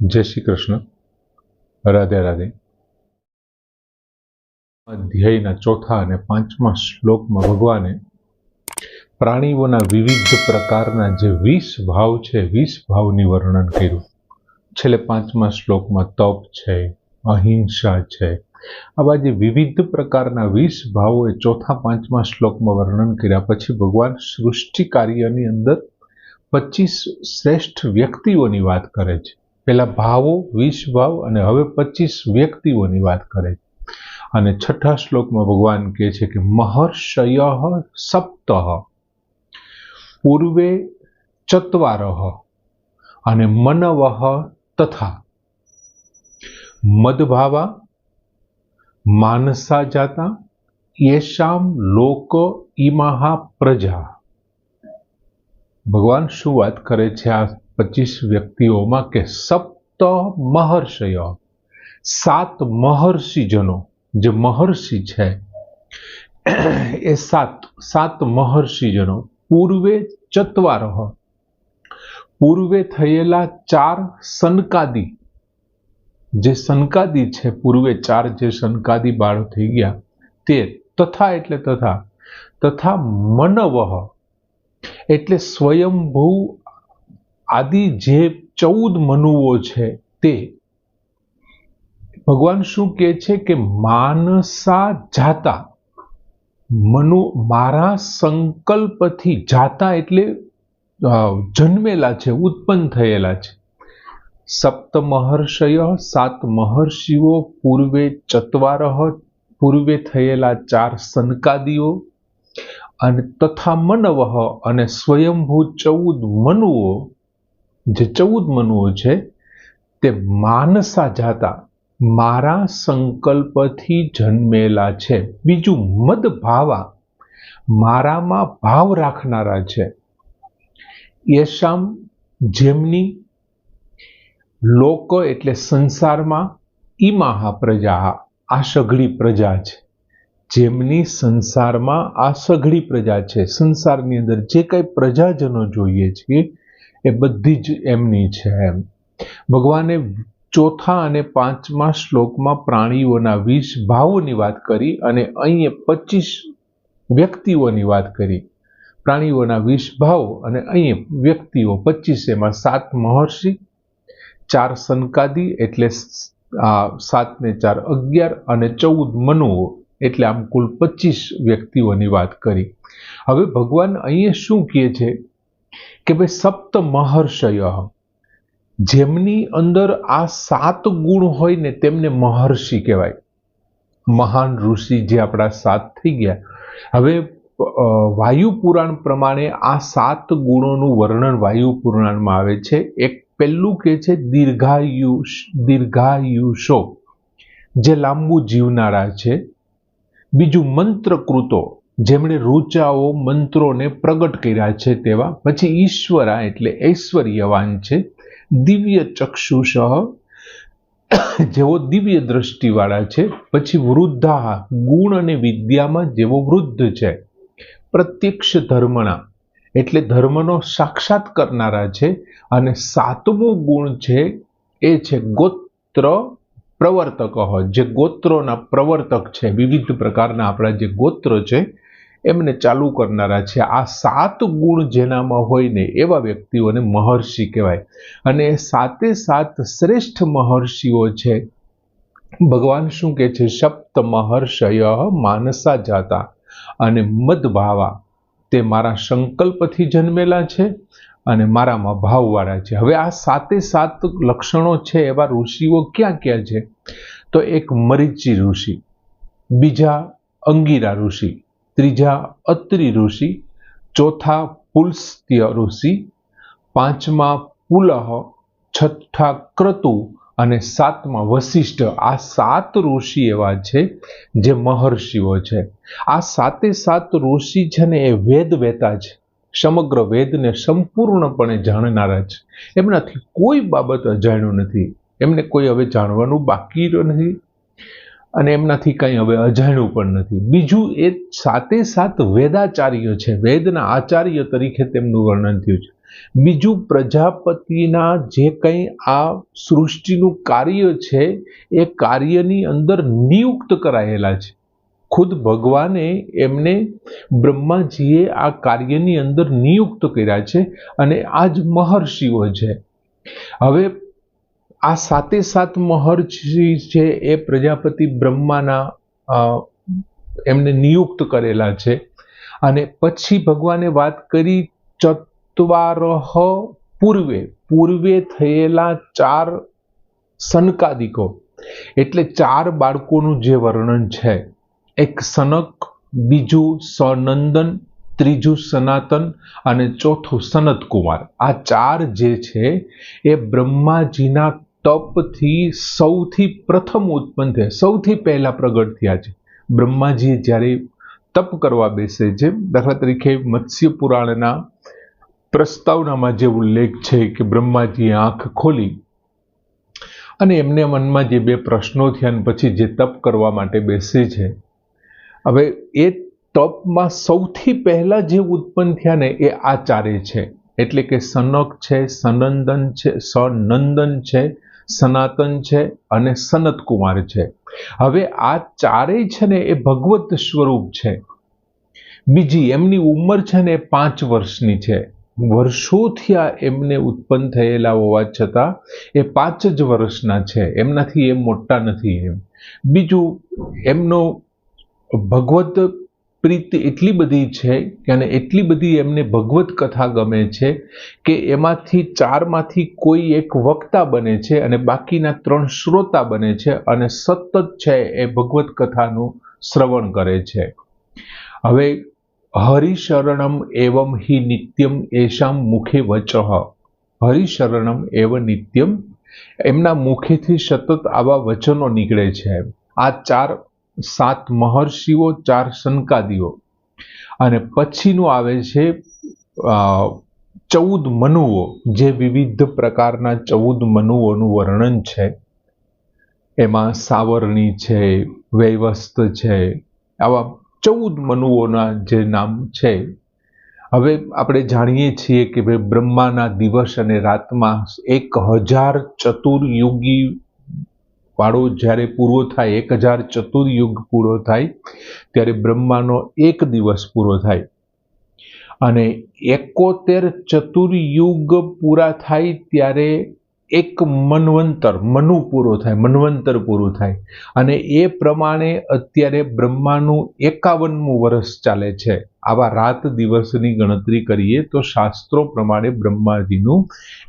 जय श्री कृष्ण, राधे राधे। अध्यायના ચોથા અને પાંચમા શ્લોકમાં ભગવાને પ્રાણીઓના વિવિધ પ્રકારના જે 20 ભાવ છે 20 ભાવની વર્ણન કર્યું. છેલ્લે પાંચમા શ્લોકમાં તપ છે, અહિંસા છે, આવા જે વિવિધ પ્રકારના 20 ભાવો એ ચોથા પાંચમા શ્લોકમાં વર્ણન કર્યા પછી ભગવાન સૃષ્ટિ કાર્યની અંદર 25 શ્રેષ્ઠ વ્યક્તિઓની વાત કરે છે. પેલા ભાવો 20 ભાવ અને હવે 25 વ્યક્તિઓની વાત કરે છે. અને છઠ્ઠા શ્લોકમાં ભગવાન કહે છે કે મહર્ષયઃ સપ્તઃ પૂર્વે ચત્વારઃ અને મનવઃ તથા મદભાવા માનસા જાતા યેષામ લોક ઇમાહ પ્રજા. ભગવાન શું વાત કરે છે આ 25 વ્યક્તિઓમાં કે સપ્ત મહર્ષય, 7 મહર્ષિજનો, જે મહર્ષિ છે એ 7 મહર્ષિજનો, પૂર્વે ચત્વારઃ, પૂર્વે થયેલા 4 સનકાદી, જે સનકાદી છે પૂર્વે 4 જે સનકાદી બાળો થઈ ગયા તે, તથા એટલે તથા મનવઃ એટલે સ્વયંભૂ આદિ જે 14 મનુઓ છે તે. ભગવાન શું કહે છે કે માનસા જાતા, મનુ મારા સંકલ્પથી, જાતા એટલે જન્મેલા છે, ઉત્પન્ન થયેલા છે. સપ્ત મહર્ષય, 7 મહર્ષિઓ, પૂર્વે ચત્વારઃ પૂર્વે થયેલા 4 સનકાદીઓ, અને તથા મનવઃ અને સ્વયંભૂ 14 મનુઓ, જે 14 મનુઓ છે તે માનસા જાતા મારા સંકલ્પથી જન્મેલા છે. બીજું મદભાવા મારામાં ભાવ રાખનારા છે. યેષામ જેમની, લોક એટલે સંસારમાં, ઇમાહ પ્રજા આ સઘળી પ્રજા છે, જેમની સંસારમાં આ સઘળી પ્રજા છે. સંસારની અંદર જે કઈ પ્રજાજનો જોઈએ છે એ બધી જ એમની છે. એમ ભગવાને ચોથા અને પાંચમા શ્લોકમાં પ્રાણીઓના 20 ભાવોની વાત કરી અને અહીં 25 વ્યક્તિઓની વાત કરી. પ્રાણીઓના 20 ભાવો અને અહીં વ્યક્તિઓ 25, એમાં 7 મહર્ષિ, 4 સનકાદી એટલે 7 ને 4 11 અને 14 મનુઓ એટલે આમ કુલ 25 વ્યક્તિઓની વાત કરી. હવે ભગવાન અહીં શું કહે છે કે ભાઈ સપ્ત મહર્ષય, જેમની અંદર આ 7 ગુણ હોય ને તેમને મહર્ષિ કહેવાય. મહાન ઋષિ જે આપણા 7 થઈ ગયા. હવે વાયુ પુરાણ પ્રમાણે આ 7 ગુણોનું વર્ણન વાયુ પુરાણમાં આવે છે. એક પહેલું કે છે દીર્ઘાયુષો, જે લાંબુ જીવનારા છે. બીજું મંત્રકૃતો, જેમણે ઋચાઓ મંત્રોને પ્રગટ કર્યા છે તેવા. પછી ઈશ્વરા એટલે ઐશ્વર્યવાન છે. દિવ્ય ચક્ષુષ, જેવો દિવ્ય દ્રષ્ટિવાળા છે. પછી વૃદ્ધા ગુણ અને વિદ્યામાં જેવો વૃદ્ધ છે. પ્રત્યક્ષ ધર્મણા એટલે ધર્મનો સાક્ષાત કરનારા છે. અને 7મો ગુણ છે એ છે ગોત્ર પ્રવર્તક, જે ગોત્રોના પ્રવર્તક છે. વિવિધ પ્રકારના આપણા જે ગોત્ર છે એમને ચાલુ કરનારા છે. આ 7 ગુણ જેનામાં હોય ને એવા વ્યક્તિઓને મહર્ષિ કહેવાય. અને 7 શ્રેષ્ઠ મહર્ષિઓ છે. ભગવાન શું કહે છે, સપ્ત મહર્ષય માનસા જાતા અને મદભાવા, તે મારા સંકલ્પથી જન્મેલા છે અને મારામાં ભાવવાળા છે. હવે આ 7 લક્ષણો છે એવા ઋષિઓ ક્યાં ક્યાં છે? તો એક મરીચી ઋષિ, બીજા અંગિરા ઋષિ, ત્રીજા અત્રિ ઋષિ, ચોથા પુલસ્ત્ય ઋષિ, પાંચમા પુલહ, છઠ્ઠા ક્રતુ અને 7મા વશિષ્ઠ. આ 7 ઋષિ એવા છે જે મહર્ષિઓ છે. આ 7 ઋષિ છે ને એ વેદ વેતા છે. સમગ્ર વેદને સંપૂર્ણપણે જાણનારા છે. એમનાથી કોઈ બાબત અજાણ્યું નથી. એમને કોઈ હવે જાણવાનું બાકી નથી અને એમનાથી કંઈ હવે અજાણ્યું પણ નથી. બીજું એ 7 વેદાચાર્ય છે. વેદના આચાર્ય તરીકે તેમનું વર્ણન થયું છે. બીજું, પ્રજાપતિના જે કંઈ આ સૃષ્ટિનું કાર્ય છે એ કાર્યની અંદર નિયુક્ત કરાયેલા છે. ખુદ ભગવાને એમને, બ્રહ્માજીએ આ કાર્યની અંદર નિયુક્ત કર્યા છે અને આ જ મહર્ષિઓ છે. હવે આ 7 મહર્ષિ છે એ પ્રજાપતિ બ્રહ્માના એમને નિયુક્ત કરેલા છે. અને પછી ભગવાને વાત કરી ચત્વારહ પૂર્વે થયેલા 4 સનકાદિકો, એટલે 4 બાળકોનું જે વર્ણન છે. એક સનક, બીજું સનંદન, ત્રીજું સનાતન અને ચોથું સનત કુમાર. આ 4 જે છે એ બ્રહ્માજીના તપથી સૌથી પ્રથમ ઉત્પન્ન થયા, સૌથી પહેલા પ્રગટ થયા છે. બ્રહ્માજી જ્યારે તપ કરવા બેસે છે, દાખલા તરીકે મત્સ્ય પુરાણના પ્રસ્તાવનામાં જે ઉલ્લેખ છે કે બ્રહ્માજીએ આંખ ખોલી અને એમને મનમાં જે 2 પ્રશ્નો થયા અને પછી જે તપ કરવા માટે બેસે છે. હવે એ તપમાં સૌથી પહેલા જે ઉત્પન્ન થયા ને એ આ 4 છે, એટલે કે સનક છે, સનંદન છે, સનંદન છે, સનાતન છે અને સનત કુમાર છે. હવે આ 4 છે ને એ ભગવત સ્વરૂપ છે. બીજી, એમની ઉંમર છે ને 5 વર્ષની છે. વર્ષોથી આ એમને ઉત્પન્ન થયેલા હોવા છતાં એ 5 જ વર્ષના છે, એમનાથી એ મોટા નથી એમ. બીજું, એમનો ભગવત પ્રીતિ એટલી બધી છે અને એટલી બધી એમને ભગવત કથા ગમે છે કે એમાંથી 4માંથી કોઈ એક વક્તા બને છે અને બાકીના 3 શ્રોતા બને છે અને સતત છે એ ભગવત કથાનું શ્રવણ કરે છે. હવે હરિશરણમ એવમ હિ નિત્યમ એશામ મુખે વચઃ, હરિશરણમ એવ નિત્યમ, એમના મુખેથી સતત આવા વચનો નીકળે છે. આ 7 મહર્ષિઓ, 4 સનકાદિઓ અને પછીનું આવે છે 14 મનુઓ, જે વિવિધ પ્રકારના 14 મનુઓનું વર્ણન છે. એમાં સાવરણી છે, વૈવસ્ત છે, આવા 14 મનુઓના જે નામ છે. હવે આપણે જાણીએ છીએ કે ભાઈ બ્રહ્માના દિવસ અને રાતમાં 1000 ચતુર્યુગી વાળો જ્યારે પૂરો થાય, 1000 ચતુર્યુગ પૂરો થાય ત્યારે બ્રહ્માનો 1 દિવસ પૂરો થાય અને 71 ચતુર્યુગ પૂરા થાય ત્યારે એક મન્વંતર પૂરું થાય અને એ પ્રમાણે અત્યારે બ્રહ્માનું 51મું વર્ષ ચાલે છે. આવા રાત દિવસની ગણતરી કરીએ તો શાસ્ત્રો પ્રમાણે બ્રહ્માજીનું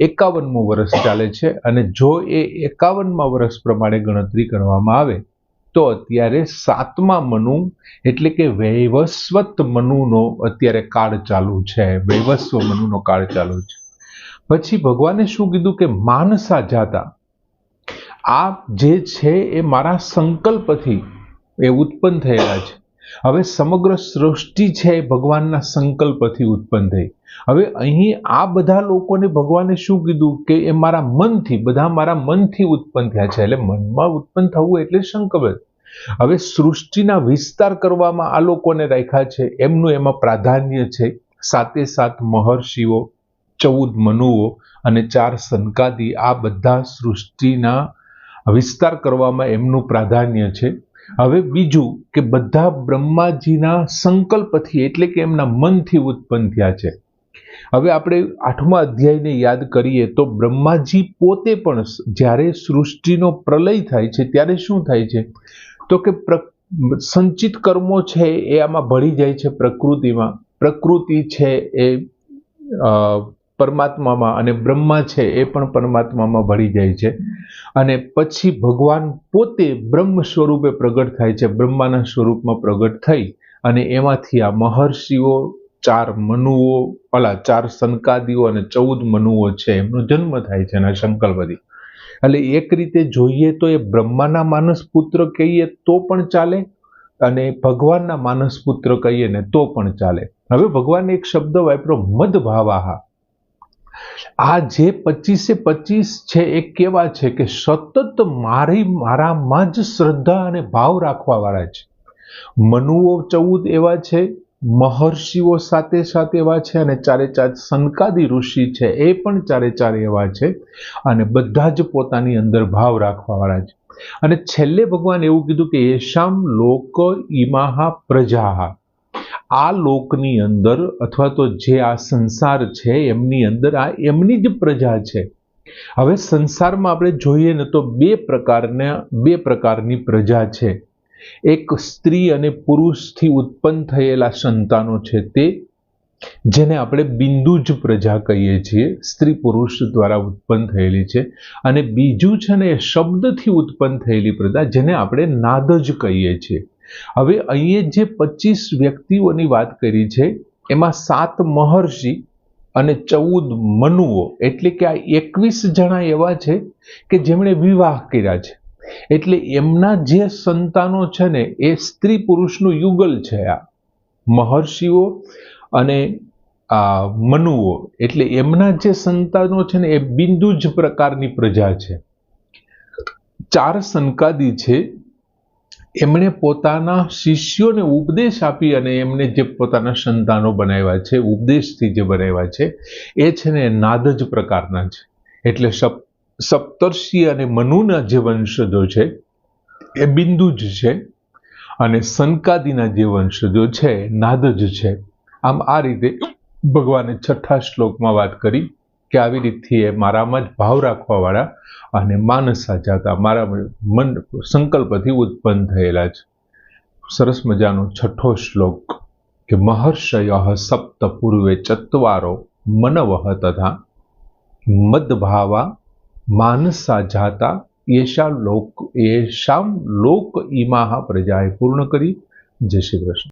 51મું વર્ષ ચાલે છે અને જો એ 51મા વર્ષ પ્રમાણે ગણતરી કરવામાં આવે તો અત્યારે 7મા મનુ એટલે કે વૈવસ્વત મનુનો અત્યારે કાળ ચાલુ છે. વૈવસ્વ મનુનો કાળ ચાલુ છે. પછી ભગવાને શું કીધું કે માનસા જાતા, આ જે છે એ મારા સંકલ્પથી એ ઉત્પન્ન થયેલા છે. હવે સમગ્ર સૃષ્ટિ છે એ ભગવાનના સંકલ્પથી ઉત્પન્ન થઈ. હવે અહીં આ બધા લોકોને ભગવાને શું કીધું કે એ મારા મનથી ઉત્પન્ન થયા છે. એટલે મનમાં ઉત્પન્ન થવું એટલે સંકલ્પ. હવે સૃષ્ટિના વિસ્તાર કરવામાં આ લોકોને રાખ્યા છે, એમનું એમાં પ્રાધાન્ય છે. 7 મહર્ષિઓ, 14 મનુઓ અને 4 સનકાદી, આ બધા સૃષ્ટિના વિસ્તાર કરવામાં એમનું પ્રાધાન્ય છે. હવે બીજું કે બધા બ્રહ્માજીના સંકલ્પથી એટલે કે એમના મનથી ઉત્પન્ન થયા છે. હવે આપણે 8મા અધ્યાયને યાદ કરીએ તો બ્રહ્માજી પોતે પણ જ્યારે સૃષ્ટિનો પ્રલય થાય છે ત્યારે શું થાય છે તો કે સંચિત કર્મો છે એ આમાં ભળી જાય છે પ્રકૃતિમાં. પ્રકૃતિ છે એ પરમાત્મામાં અને બ્રહ્મા છે એ પણ પરમાત્મામાં ભળી જાય છે અને પછી ભગવાન પોતે બ્રહ્મ સ્વરૂપે પ્રગટ થાય છે. બ્રહ્માના સ્વરૂપમાં પ્રગટ થઈ અને એમાંથી આ મહર્ષિઓ, 4 મનુઓ, 4 સનકાદીઓ અને 14 મનુઓ છે એમનો જન્મ થાય છે એના સંકલ્પથી. એટલે એક રીતે જોઈએ તો એ બ્રહ્માના માનસ પુત્ર કહીએ તો પણ ચાલે અને ભગવાનના માનસ પુત્ર કહીએ ને તો પણ ચાલે. હવે ભગવાને એક શબ્દ વાપર્યો, મદભાવાહા. આ જે 25 છે એ કેવા છે કે સતત મારામાં જ શ્રદ્ધા અને ભાવ રાખવા વાળા છે. મનુઓ 14 એવા છે મહર્ષિઓ સાથે સાથે એવા છે અને ચારે ચાર સનકાદી ઋષિ છે એ પણ ચારે ચાર એવા છે અને બધા જ પોતાની અંદર ભાવ રાખવાવાળા છે. અને છેલ્લે ભગવાન એવું કીધું કે યેશામ લોક ઇમાહા પ્રજાહા, આ લોકની અંદર અથવા તો જે આ સંસાર છે એમની અંદર આ એમની જ પ્રજા છે. હવે સંસારમાં આપણે જોઈએ ને તો બે પ્રકારની પ્રજા છે. એક સ્ત્રી અને પુરુષથી ઉત્પન્ન થયેલા સંતાનો છે તે, જેને આપણે બિંદુજ પ્રજા કહીએ છીએ, સ્ત્રી પુરુષ દ્વારા ઉત્પન્ન થયેલી છે. અને બીજું છે ને એ શબ્દથી ઉત્પન્ન થયેલી પ્રજા, જેને આપણે નાદજ કહીએ છીએ. હવે અહીંયા જે 25 વ્યક્તિઓની વાત કરી છે એમાં 7 મહર્ષિ અને 14 મનુઓ, એટલે કે આ 21 જણા એવા છે કે જેમણે વિવાહ કર્યા છે. એટલે એમના જે સંતાનો છે ને એ સ્ત્રી પુરુષનું યુગલ છે. આ મહર્ષિઓ અને આ મનુઓ, એટલે એમના જે સંતાનો છે ને એ બિંદુ જ પ્રકારની પ્રજા છે. 4 સનકાદી છે, એમણે પોતાના શિષ્યોને ઉપદેશ આપી અને એમને જે પોતાના સંતાનો બનાવ્યા છે, ઉપદેશથી જે બનાવ્યા છે એ છે ને નાદજ પ્રકારના છે. એટલે સપ્તર્ષિ અને મનુના જે વંશજો છે એ બિંદુ જ છે અને સનકાદીના જે વંશજો છે નાદજ છે. આમ આ રીતે ભગવાને 6થા શ્લોકમાં વાત કરી કે આવી રીતથી એ મારામાં જ ભાવ રાખવાવાળા અને માનસા જાતા, મારા મન સંકલ્પથી ઉત્પન્ન થયેલા છે. સરસ મજાનો 6થો શ્લોક કે મહર્ષયઃ સપ્ત પૂર્વે ચત્વારો મનવઃ તથા મદભાવા માનસા જાતા યેશામ લોક ઇમાહા પ્રજાએ પૂર્ણ કરી. જય શ્રી કૃષ્ણ.